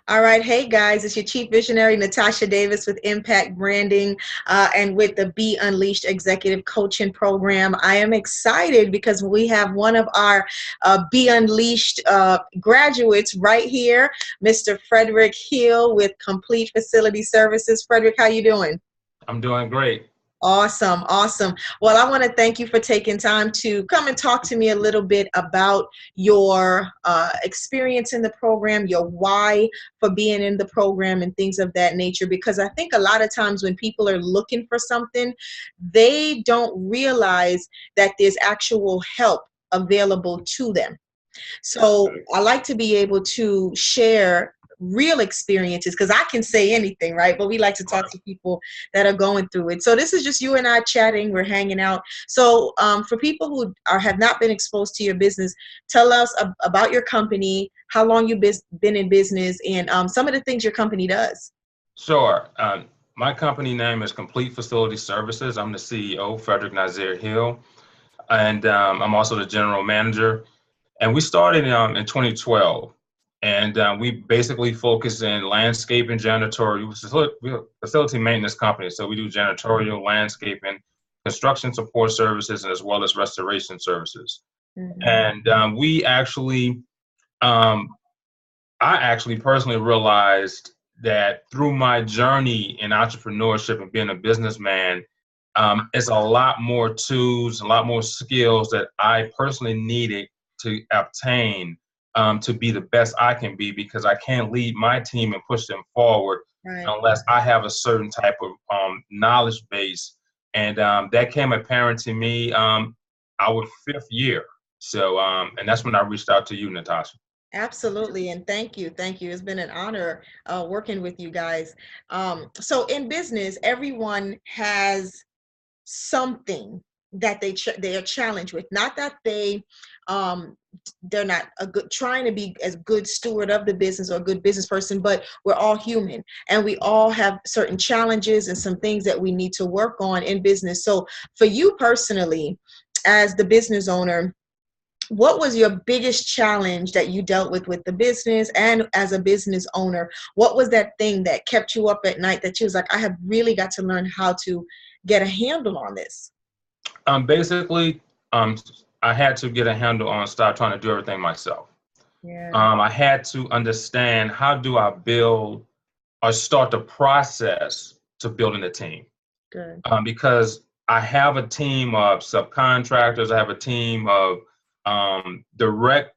All right. Hey, guys, it's your Chief Visionary, Natasha Davis with Impact Branding and with the Be Unleashed Executive Coaching Program. I am excited because we have one of our Be Unleashed graduates right here, Mr. Frederick Hill with Complete Facility Services. Frederick, how you doing? I'm doing great. Awesome. Awesome. Well, I want to thank you for taking time to come and talk to me a little bit about your experience in the program, your why for being in the program and things of that nature, because I think a lot of times when people are looking for something, they don't realize that there's actual help available to them. So I like to be able to share real experiences because I can say anything, right? But we like to talk to people that are going through it. So this is just you and I chatting. We're hanging out. So for people who have not been exposed to your business, tell us about your company, how long you've been in business, and some of the things your company does. Sure. My company name is Complete Facility Services. I'm the CEO, Frederick Nazir Hill, and I'm also the general manager. And we started in 2012, and we basically focus in landscaping, janitorial, we're a facility maintenance company. So we do janitorial, landscaping, construction support services, and as well as restoration services. Mm-hmm. And we actually, I actually personally realized that through my journey in entrepreneurship and being a businessman, it's a lot more tools, a lot more skills that I personally needed to obtain to be the best I can be, because I can't lead my team and push them forward unless I have a certain type of knowledge base. And that came apparent to me our fifth year. So, and that's when I reached out to you, Natasha. Absolutely. And thank you. Thank you. It's been an honor working with you guys. So in business, everyone has something that they are challenged with. Not that they're not a good trying to be as good steward of the business or a good business person, but we're all human and we all have certain challenges and some things that we need to work on in business. So for you personally, as the business owner, what was your biggest challenge that you dealt with the business, and as a business owner, what was that thing that kept you up at night that you was like, I have really got to learn how to get a handle on this? Basically, I had to get a handle on start trying to do everything myself. Yeah. I had to understand, how do I build or start the process to building a team? Good. Because I have a team of subcontractors, I have a team of direct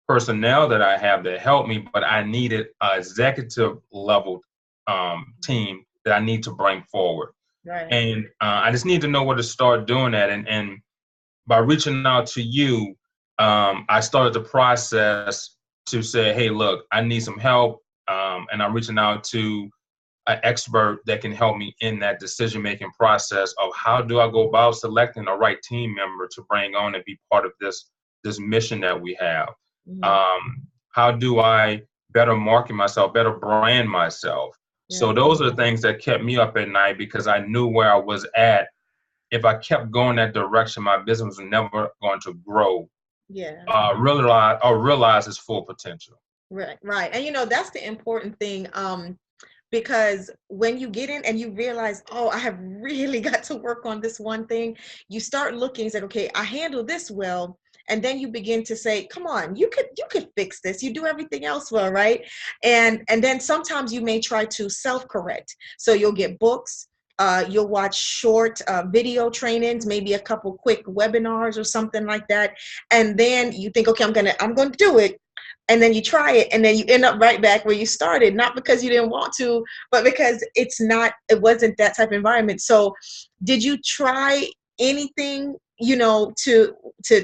personnel that I have that help me, but I needed an executive level team that I need to bring forward. Right. And I just need to know where to start doing that. And by reaching out to you, I started the process to say, hey, look, I need some help. And I'm reaching out to an expert that can help me in that decision-making process of how do I go about selecting the right team member to bring on and be part of this mission that we have. How do I better market myself, better brand myself? So those are the things that kept me up at night, because I knew where I was at. If I kept going that direction, my business was never going to grow. Realize its full potential. Right, right. And that's the important thing. Because when you get in and you realize, oh, I have really got to work on this one thing, you start looking, it's like, okay, I handle this well. And then you begin to say, come on, you could fix this. You do everything else well, right? And then sometimes you may try to self-correct. So you'll get books, you'll watch short video trainings, maybe a couple quick webinars or something like that. And then you think, okay, I'm gonna do it. And then you try it, and then you end up right back where you started, not because you didn't want to, but because it wasn't that type of environment. So did you try anything, to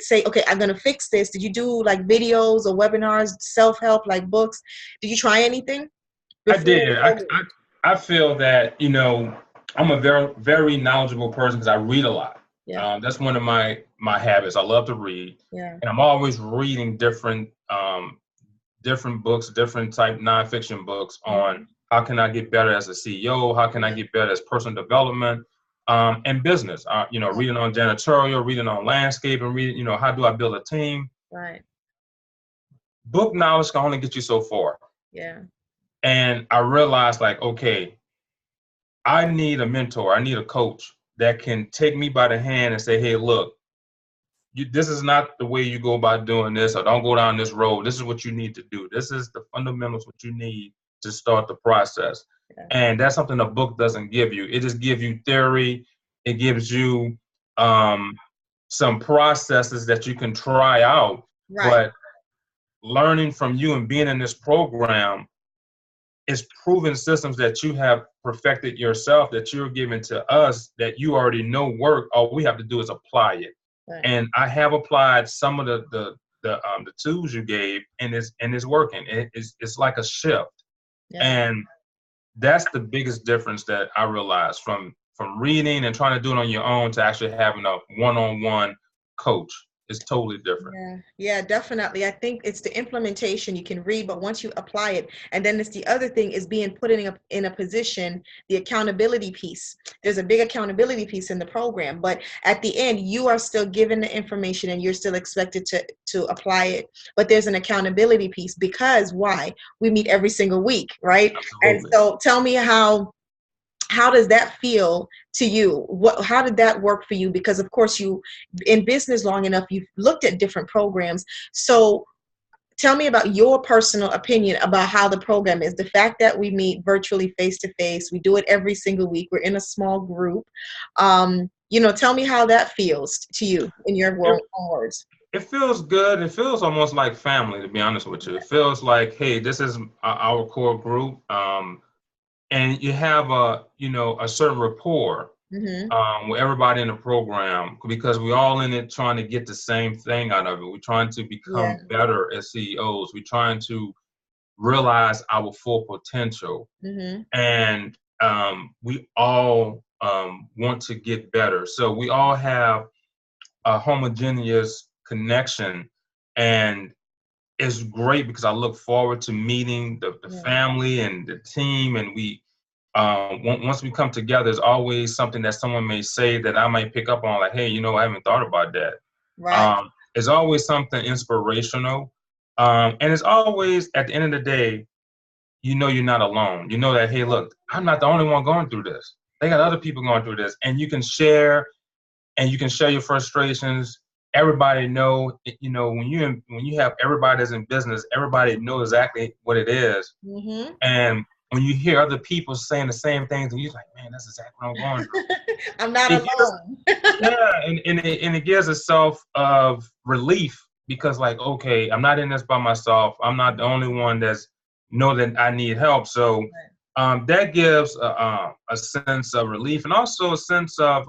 say, okay, I'm going to fix this? Did you do like videos or webinars, self-help, like books? Did you try anything before? I did. I feel that, I'm a very, very knowledgeable person because I read a lot. That's one of my habits. I love to read. And I'm always reading different books, different type nonfiction books on how can I get better as a CEO, how can I get better as personal development and business. Reading on janitorial, reading on landscape, and reading, how do I build a team? Right. Book knowledge can only get you so far. Yeah. And I realized like, okay, I need a mentor. I need a coach that can take me by the hand and say, hey, look, this is not the way you go about doing this, or don't go down this road. This is what you need to do. This is the fundamentals, what you need to start the process. Yeah. And that's something a book doesn't give you. It just gives you theory. It gives you some processes that you can try out. Right. But learning from you and being in this program is proven systems that you have perfected yourself, that you're giving to us, that you already know work. All we have to do is apply it. Right. And I have applied some of the tools you gave, and it's working. It's like a shift. Yeah. And that's the biggest difference that I realized from reading and trying to do it on your own to actually having a one-on-one coach. It's totally different. Yeah, definitely. I think it's the implementation. You can read, but once you apply it, and then it's the other thing is being put in a position, the accountability piece. There's a big accountability piece in the program, but at the end, you are still given the information and you're still expected to apply it. But there's an accountability piece because why? We meet every single week, right? Absolutely. And so tell me how does that feel to you? How did that work for you? Because of course you, in business long enough, you've looked at different programs. So tell me about your personal opinion about how the program is. The fact that we meet virtually face to face, we do it every single week. We're in a small group. Tell me how that feels to you in your own words. It feels good. It feels almost like family, to be honest with you. It feels like, hey, this is our core group. And you have a certain rapport with everybody in the program because we're all in it trying to get the same thing out of it. We're trying to become better as CEOs. We're trying to realize our full potential. And we all want to get better. So we all have a homogeneous connection. And it's great because I look forward to meeting the family and the team, and we once we come together, there's always something that someone may say that I might pick up on, like, hey, I haven't thought about that. Right. It's always something inspirational, and it's always at the end of the day, you're not alone. You know that, hey, look, I'm not the only one going through this. They got other people going through this, and you can share your frustrations. Everybody know, when you have everybody that's in business, everybody know exactly what it is. And when you hear other people saying the same things, and you're like, man, that's exactly what I'm going through. I'm not alone. And it gives a self of relief because, like, okay, I'm not in this by myself. I'm not the only one that's know that I need help. So that gives a sense of relief and also a sense of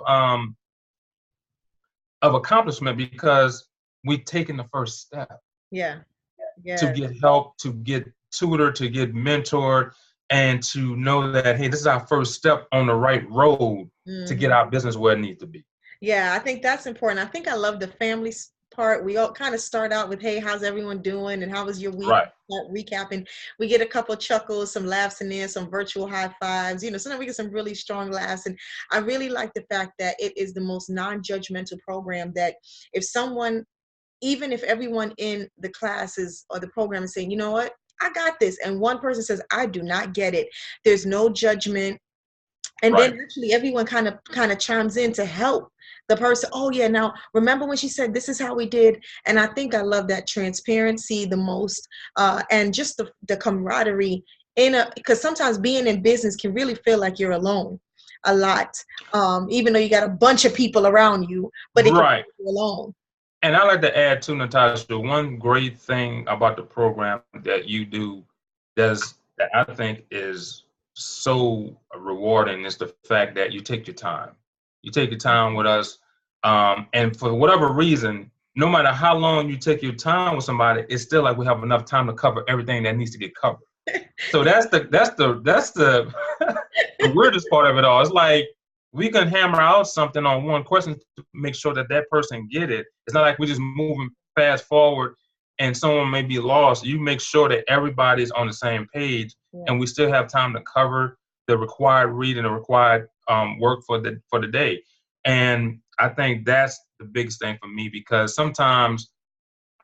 accomplishment because we've taken the first step. To get help, to get tutored, to get mentored, and to know that, hey, this is our first step on the right road to get our business where it needs to be. Yeah, I think that's important. I think I love the family part. We all kind of start out with, hey, how's everyone doing? And how was your week? Right. Recapping. We get a couple chuckles, some laughs in there, some virtual high fives. Sometimes we get some really strong laughs. And I really like the fact that it is the most non-judgmental program that even if everyone in the classes or the program is saying, you know what, I got this. And one person says, I do not get it. There's no judgment. And then actually everyone kind of chimes in to help the person. Oh yeah, now remember when she said this is how we did? And I think I love that transparency the most, and just the camaraderie because sometimes being in business can really feel like you're alone a lot, even though you got a bunch of people around you, but it can feel you alone. And I like to add too, Natasha, one great thing about the program that you do that I think is so rewarding is the fact that you take your time. You take your time with us, and for whatever reason, no matter how long you take your time with somebody, it's still like we have enough time to cover everything that needs to get covered. So that's the the weirdest part of it all. It's like we can hammer out something on one question to make sure that person get it. It's not like we're just moving fast forward and someone may be lost. You make sure that everybody's on the same page, and we still have time to cover the required read and the required work for the day. And I think that's the biggest thing for me because sometimes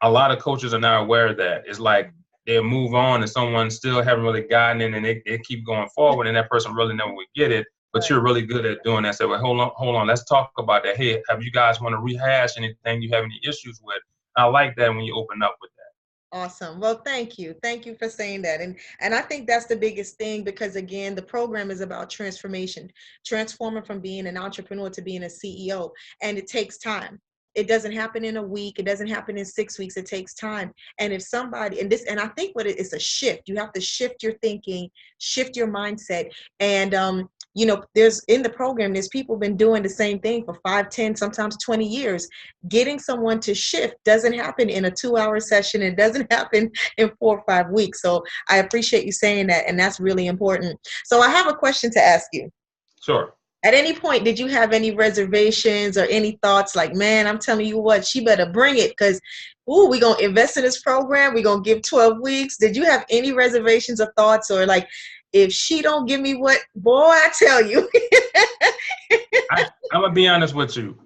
a lot of coaches are not aware of that. It's like they'll move on and someone still haven't really gotten it and they keep going forward and that person really never would get it. But Right. you're really good at doing that. Say, well, hold on, let's talk about that. Hey, have you guys want to rehash anything you have any issues with? I like that when you open up with that. Awesome. Well, thank you. Thank you for saying that. And I think that's the biggest thing, because again, the program is about transformation, transforming from being an entrepreneur to being a CEO. And it takes time. It doesn't happen in a week. It doesn't happen in 6 weeks. It takes time. And if somebody, and I think what it's a shift. You have to shift your thinking, shift your mindset. And there's in the program, there's people been doing the same thing for 5, 10, sometimes 20 years. Getting someone to shift doesn't happen in a 2-hour session. It doesn't happen in 4 or 5 weeks. So I appreciate you saying that. And that's really important. So I have a question to ask you. Sure. At any point, did you have any reservations or any thoughts like, man, I'm telling you what, she better bring it, because, we're going to invest in this program. We're going to give 12 weeks. Did you have any reservations or thoughts, or like, if she don't give me what, boy, I tell you. I'm going to be honest with you.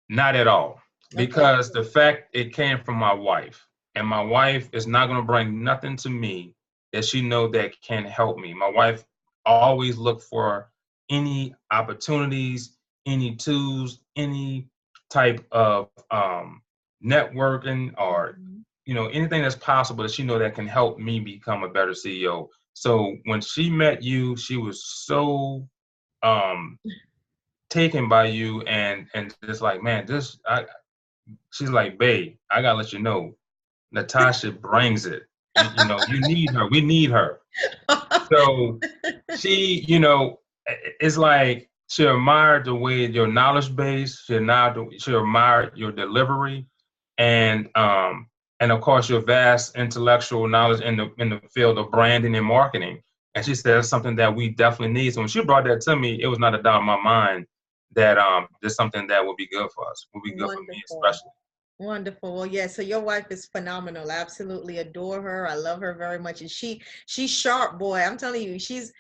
Not at all. Because the fact it came from my wife, and my wife is not going to bring nothing to me that she know that can help me. My wife always look for any opportunities, any tools, any type of networking, or anything that's possible that she know that can help me become a better CEO. So when she met you, she was so taken by you, and just like, man, she's like, babe, I gotta let you know, Natasha brings it. You need her. We need her. So she, it's like she admired the way your knowledge base. She admired your delivery, and of course your vast intellectual knowledge in the field of branding and marketing. And she said it's something that we definitely need. So when she brought that to me, it was not a doubt in my mind that there's something that would be good for us. Would be good for me especially. Wonderful. Well, yeah. So your wife is phenomenal. I absolutely adore her. I love her very much, and she's sharp, boy. I'm telling you, she's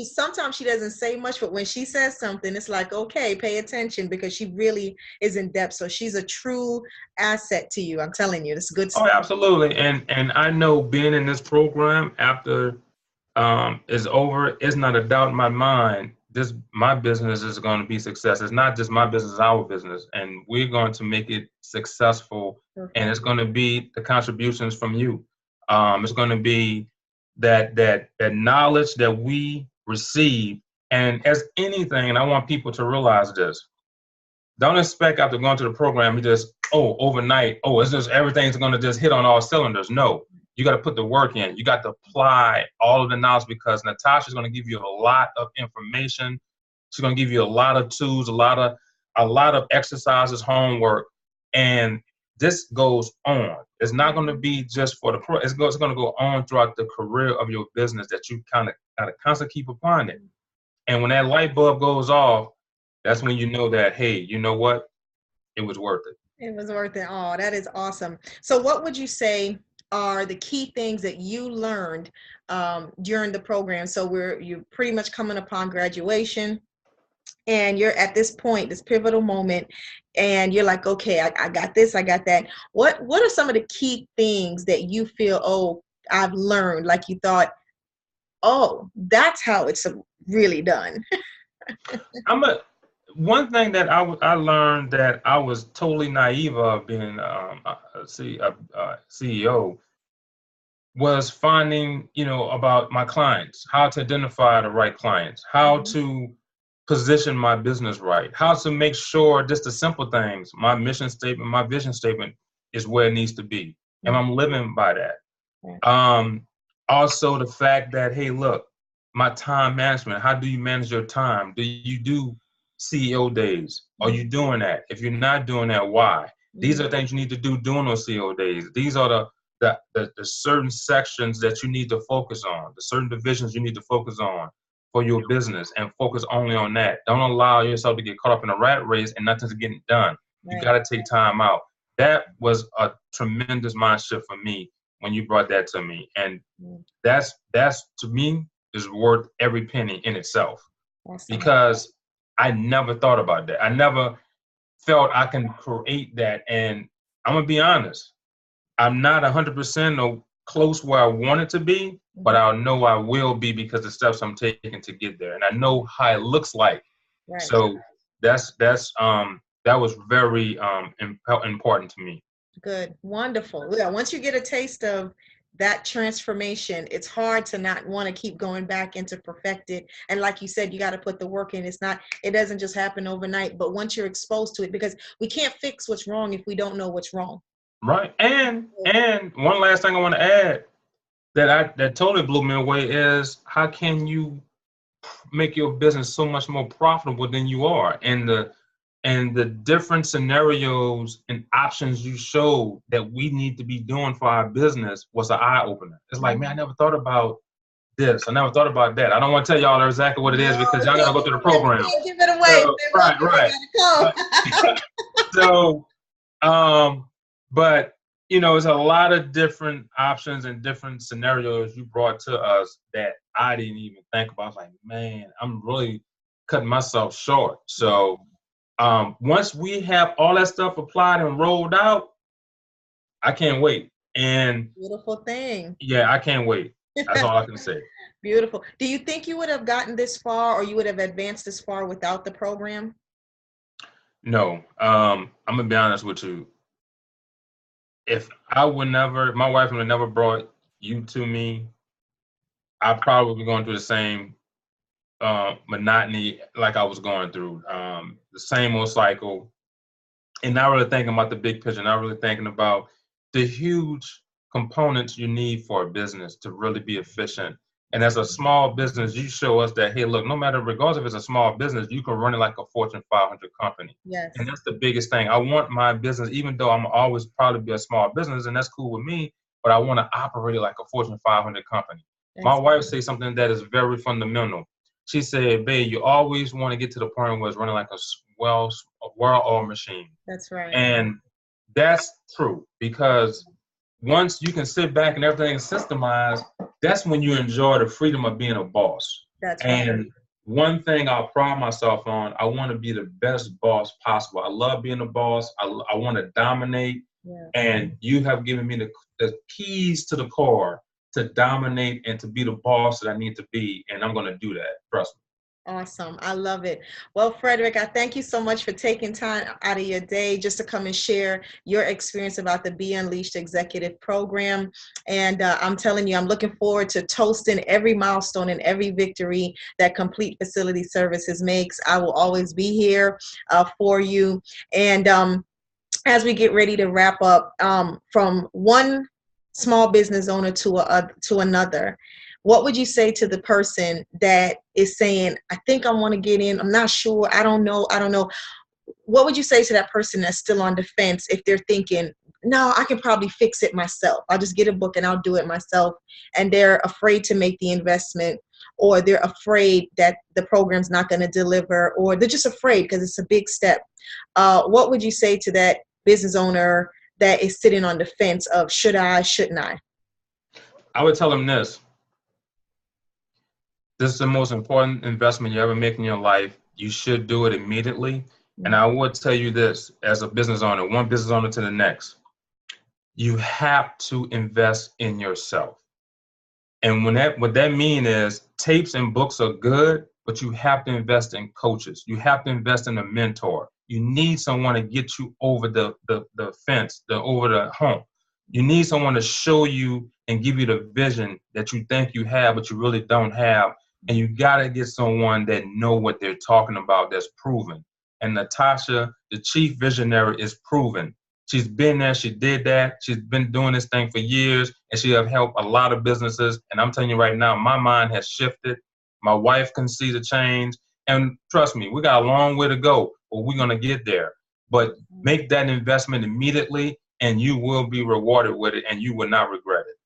sometimes she doesn't say much, but when she says something, it's like, okay, pay attention, because she really is in depth. So she's a true asset to you. I'm telling you, it's good stuff. Oh, absolutely. And I know being in this program after is over, it's not a doubt in my mind. My business is going to be success. It's not just my business, it's our business, and we're going to make it successful. Okay. And it's going to be the contributions from you. It's going to be that knowledge that we receive. And as anything, and I want people to realize this: don't expect after going to the program, you just overnight, it's just everything's going to just hit on all cylinders. No. You got to put the work in. You got to apply all of the knowledge, because Natasha's going to give you a lot of information. She's going to give you a lot of tools, a lot of exercises, homework, and this goes on. It's not going to be just for the pro. It's going to go on throughout the career of your business, that you kind of got to constantly keep upon it. And when that light bulb goes off, that's when you know that, hey, you know what? It was worth it. It was worth it. Oh, that is awesome. So what would you say are the key things that you learned during the program? So you're pretty much coming upon graduation, and you're at this point, this pivotal moment, and you're like, okay, I got this, I got that. What are some of the key things that you feel, I've learned, like you thought, that's how it's really done? One thing that I learned that I was totally naive of being a CEO was finding, about my clients, how to identify the right clients, how to position my business right, how to make sure just the simple things, my mission statement, my vision statement is where it needs to be. And I'm living by that. Also the fact that, hey, look, my time management, how do you manage your time? Do you do CEO days? Are you doing that? If you're not doing that, why? These are things you need to do during those CEO days. These are the certain sections that you need to focus on, the certain divisions you need to focus on for your business, and focus only on that. Don't allow yourself to get caught up in a rat race and nothing's getting done. You got to take time out. That was a tremendous mind shift for me when you brought that to me. And that's to me is worth every penny in itself. Awesome. Because I never thought about that. I never felt I can create that. And I'm going to be honest, I'm not 100% no close where I want it to be, but I'll know I will be because the steps I'm taking to get there, and I know how it looks like. Right. So that was very important to me. Good. Wonderful. Yeah. Once you get a taste of that transformation, it's hard to not want to keep going back and to perfect it. And like you said, you got to put the work in. It doesn't just happen overnight, but once you're exposed to it, because we can't fix what's wrong if we don't know what's wrong. Right. And one last thing I want to add that totally blew me away is how can you make your business so much more profitable than you are? And the different scenarios and options you showed that we need to be doing for our business was an eye opener. It's like, man, I never thought about this. I never thought about that. I don't want to tell y'all exactly what it is because y'all gotta go through the program. Give it away. So, right. So, but it's a lot of different options and different scenarios you brought to us that I didn't even think about. I was like, man, I'm really cutting myself short. So once we have all that stuff applied and rolled out, I can't wait. And beautiful thing. Yeah, I can't wait. That's all I can say. Beautiful. Do you think you would have gotten this far or you would have advanced this far without the program? No. I'm gonna be honest with you. If my wife would have never brought you to me, I probably be going through the same monotony like I was going through. The same old cycle. And not really thinking about the big picture, not really thinking about the huge components you need for a business to really be efficient. And as a small business, you show us that, hey, look, no matter, regardless if it's a small business, you can run it like a Fortune 500 company. Yes. And that's the biggest thing. I want my business, even though I'm always probably be a small business, and that's cool with me, but I want to operate it like a Fortune 500 company. My wife says something that is very fundamental. She said, babe, you always want to get to the point where it's running like a well-oiled machine. That's right. And that's true because once you can sit back and everything is systemized, that's when you enjoy the freedom of being a boss. That's right. And one thing I'll pride myself on, I want to be the best boss possible. I love being a boss. I want to dominate. Yeah. And you have given me the keys to the car to dominate and to be the boss that I need to be. And I'm going to do that. Trust me. Awesome. I love it. Well, Frederick, I thank you so much for taking time out of your day just to come and share your experience about the Be Unleashed Executive Program. And I'm telling you, I'm looking forward to toasting every milestone and every victory that Complete Facility Services makes. I will always be here for you. And as we get ready to wrap up, from one small business owner to another, what would you say to the person that is saying, I think I want to get in, I'm not sure, I don't know. What would you say to that person that's still on the fence if they're thinking, no, I can probably fix it myself. I'll just get a book and I'll do it myself. And they're afraid to make the investment, or they're afraid that the program's not going to deliver, or they're just afraid because it's a big step. What would you say to that business owner that is sitting on the fence of should I, shouldn't I? I would tell them this. This is the most important investment you ever make in your life. You should do it immediately. And I would tell you this as a business owner, one business owner to the next, you have to invest in yourself. And what that means is tapes and books are good, but you have to invest in coaches. You have to invest in a mentor. You need someone to get you over the fence, over the hump. You need someone to show you and give you the vision that you think you have, but you really don't have. And you got to get someone that know what they're talking about, that's proven. And Natasha, the chief visionary, is proven. She's been there. She did that. She's been doing this thing for years, and she have helped a lot of businesses. And I'm telling you right now, my mind has shifted. My wife can see the change. And trust me, we got a long way to go, but we're going to get there. But make that investment immediately, and you will be rewarded with it, and you will not regret it.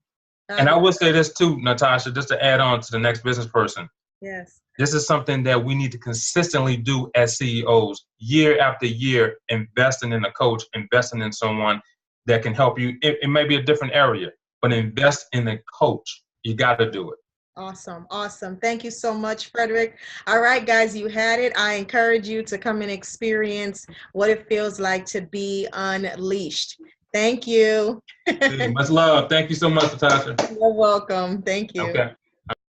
And I will say this too, Natasha, just to add on to the next business person. Yes. This is something that we need to consistently do as CEOs, year after year, investing in a coach, investing in someone that can help you. It may be a different area, but invest in a coach. You got to do it. Awesome. Awesome. Thank you so much, Frederick. All right, guys, you had it. I encourage you to come and experience what it feels like to be unleashed. Thank you. Much love. Thank you so much, Natasha. You're welcome. Thank you. Okay.